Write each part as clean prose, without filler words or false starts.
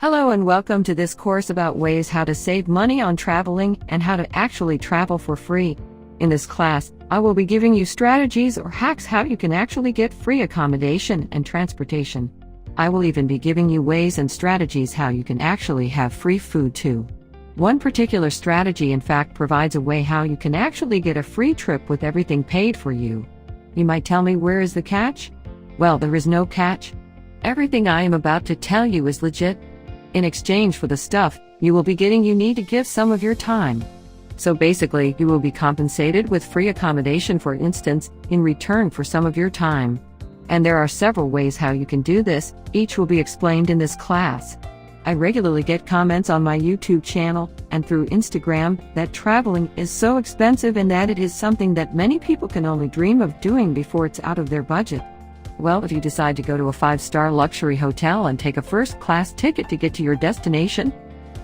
Hello and welcome to this course about ways how to save money on traveling and how to actually travel for free. In this class, I will be giving you strategies or hacks how you can actually get free accommodation and transportation. I will even be giving you ways and strategies how you can actually have free food too. One particular strategy in fact provides a way how you can actually get a free trip with everything paid for you. You might tell me, where is the catch? Well, there is no catch. Everything I am about to tell you is legit. In exchange for the stuff you will be getting, you need to give some of your time. So basically, you will be compensated with free accommodation, for instance, in return for some of your time. And there are several ways how you can do this, each will be explained in this class. I regularly get comments on my YouTube channel and through Instagram that traveling is so expensive and that it is something that many people can only dream of doing before it's out of their budget. Well, if you decide to go to a 5-star luxury hotel and take a first-class ticket to get to your destination,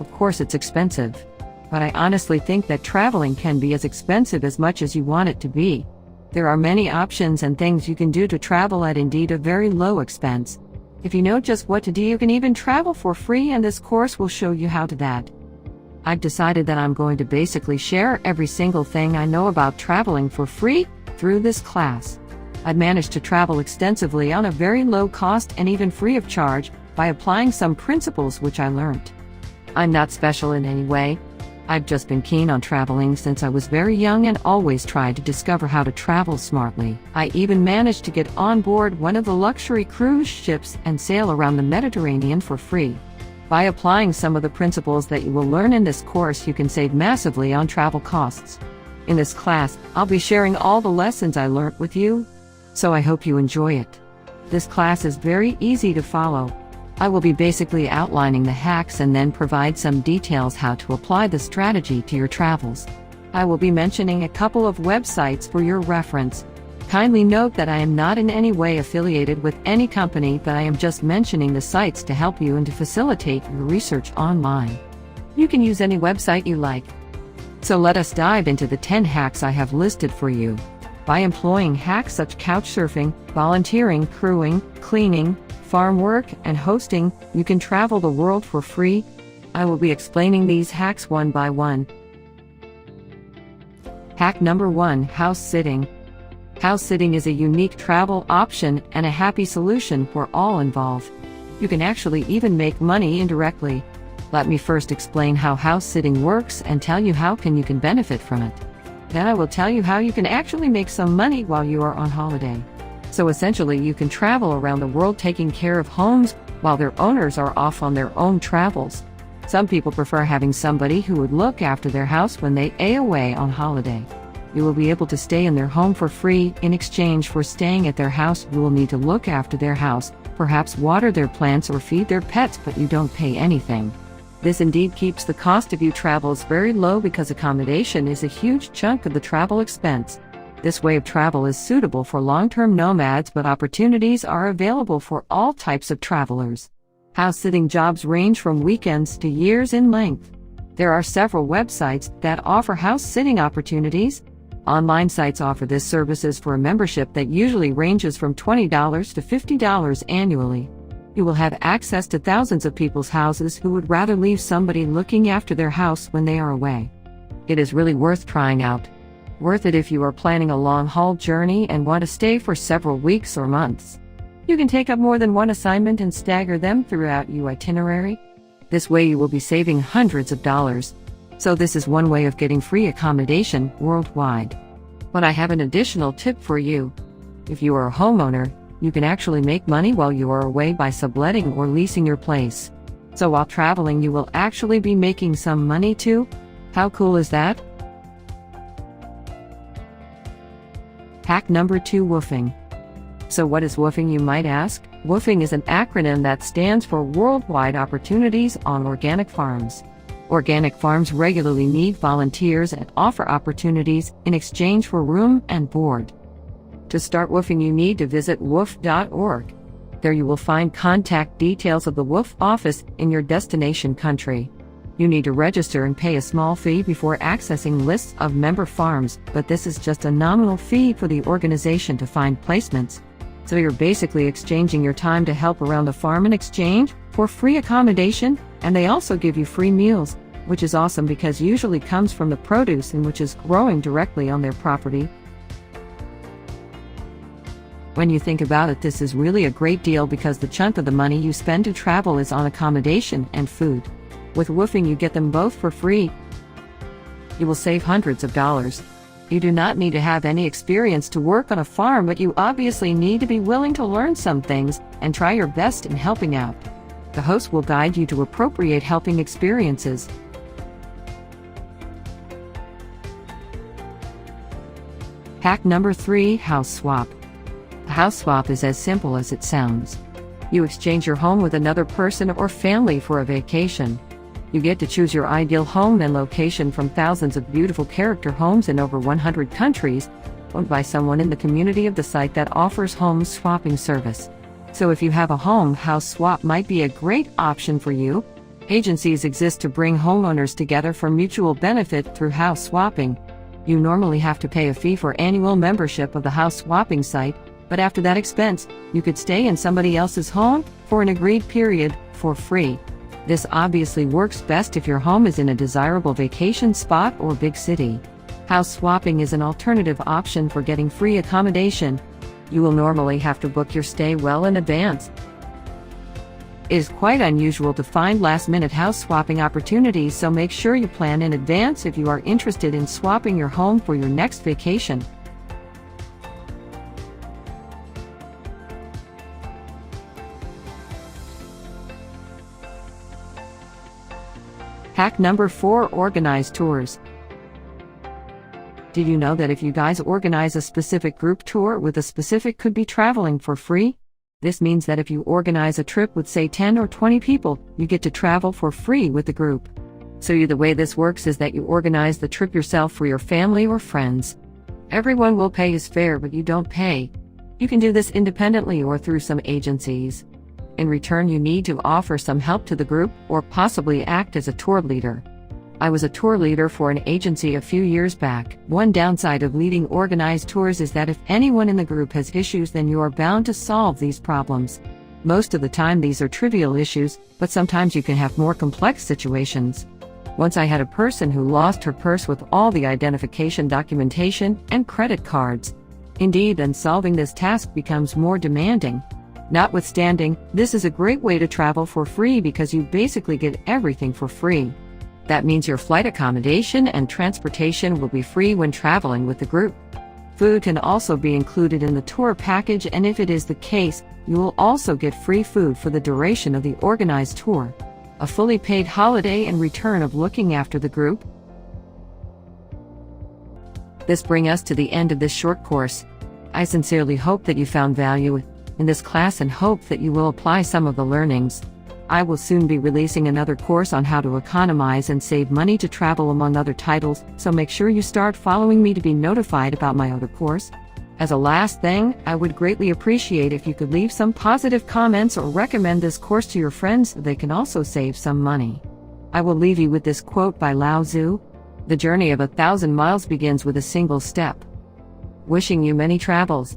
of course it's expensive. But I honestly think that traveling can be as expensive as much as you want it to be. There are many options and things you can do to travel at indeed a very low expense. If you know just what to do, you can even travel for free, and this course will show you how to that. I've decided that I'm going to basically share every single thing I know about traveling for free through this class. I've managed to travel extensively on a very low cost and even free of charge by applying some principles which I learned. I'm not special in any way. I've just been keen on traveling since I was very young and always tried to discover how to travel smartly. I even managed to get on board one of the luxury cruise ships and sail around the Mediterranean for free. By applying some of the principles that you will learn in this course, you can save massively on travel costs. In this class, I'll be sharing all the lessons I learned with you. So I hope you enjoy it. This class is very easy to follow. I will be basically outlining the hacks and then provide some details how to apply the strategy to your travels. I will be mentioning a couple of websites for your reference. Kindly note that I am not in any way affiliated with any company, but I am just mentioning the sites to help you and to facilitate your research online. You can use any website you like. So let us dive into the 10 hacks I have listed for you. By employing hacks such as couchsurfing, volunteering, crewing, cleaning, farm work, and hosting, you can travel the world for free. I will be explaining these hacks one by one. Hack number 1: house sitting. House sitting is a unique travel option and a happy solution for all involved. You can actually even make money indirectly. Let me first explain how house sitting works and tell you how you can benefit from it. Then I will tell you how you can actually make some money while you are on holiday. So essentially, you can travel around the world taking care of homes while their owners are off on their own travels. Some people prefer having somebody who would look after their house when they are away on holiday. You will be able to stay in their home for free. In exchange for staying at their house, you will need to look after their house, perhaps water their plants or feed their pets, but you don't pay anything. This indeed keeps the cost of your travels very low because accommodation is a huge chunk of the travel expense. This way of travel is suitable for long-term nomads, but opportunities are available for all types of travelers. House-sitting jobs range from weekends to years in length. There are several websites that offer house-sitting opportunities. Online sites offer this services for a membership that usually ranges from $20 to $50 annually. You will have access to thousands of people's houses who would rather leave somebody looking after their house when they are away. It is really worth trying out. Worth it if you are planning a long-haul journey and want to stay for several weeks or months. You can take up more than one assignment and stagger them throughout your itinerary. This way you will be saving hundreds of dollars. So this is one way of getting free accommodation worldwide. But I have an additional tip for you. If you are a homeowner, you can actually make money while you are away by subletting or leasing your place. So while traveling, you will actually be making some money too. How cool is that? Hack number 2: woofing. So what is woofing, you might ask? Woofing is an acronym that stands for Worldwide Opportunities on Organic Farms. Organic farms regularly need volunteers and offer opportunities in exchange for room and board. To start woofing, you need to visit woof.org. There you will find contact details of the woof office in your destination country. You need to register and pay a small fee before accessing lists of member farms, but this is just a nominal fee for the organization to find placements. So you're basically exchanging your time to help around the farm in exchange for free accommodation And they also give you free meals, which is awesome because usually comes from the produce and which is growing directly on their property. When you think about it, this is really a great deal because the chunk of the money you spend to travel is on accommodation and food. With Woofing, you get them both for free. You will save hundreds of dollars. You do not need to have any experience to work on a farm, but you obviously need to be willing to learn some things and try your best in helping out. The host will guide you to appropriate helping experiences. Hack number 3: House Swap. A house swap is as simple as it sounds. You exchange your home with another person or family for a vacation. You get to choose your ideal home and location from thousands of beautiful character homes in over 100 countries, owned by someone in the community of the site that offers home swapping service. So if you have a home, house swap might be a great option for you. Agencies exist to bring homeowners together for mutual benefit through house swapping. You normally have to pay a fee for annual membership of the house swapping site, but after that expense, you could stay in somebody else's home for an agreed period for free. This obviously works best if your home is in a desirable vacation spot or big city. House swapping is an alternative option for getting free accommodation. You will normally have to book your stay well in advance. It is quite unusual to find last-minute house swapping opportunities, so make sure you plan in advance if you are interested in swapping your home for your next vacation. Hack number 4: Organize tours. Did you know that if you guys organize a specific group tour with a specific could be traveling for free? This means that if you organize a trip with say 10 or 20 people, you get to travel for free with the group. So the way this works is that you organize the trip yourself for your family or friends. Everyone will pay his fare, but you don't pay. You can do this independently or through some agencies. In return, you need to offer some help to the group or possibly act as a tour leader. I was a tour leader for an agency a few years back. One downside of leading organized tours is that if anyone in the group has issues, then you are bound to solve these problems. Most of the time these are trivial issues, but sometimes you can have more complex situations. Once I had a person who lost her purse with all the identification documentation and credit cards. Indeed, then solving this task becomes more demanding. Notwithstanding, this is a great way to travel for free because you basically get everything for free. That means your flight accommodation and transportation will be free when traveling with the group. Food can also be included in the tour package, and if it is the case, you will also get free food for the duration of the organized tour. A fully paid holiday in return of looking after the group. This brings us to the end of this short course. I sincerely hope that you found value in this class and hope that you will apply some of the learnings. I will soon be releasing another course on how to economize and save money to travel, among other titles, so make sure you start following me to be notified about my other course. As a last thing, I would greatly appreciate if you could leave some positive comments or recommend this course to your friends so they can also save some money. I will leave you with this quote by Lao Tzu: "The journey of 1,000 miles begins with a single step." Wishing you many travels.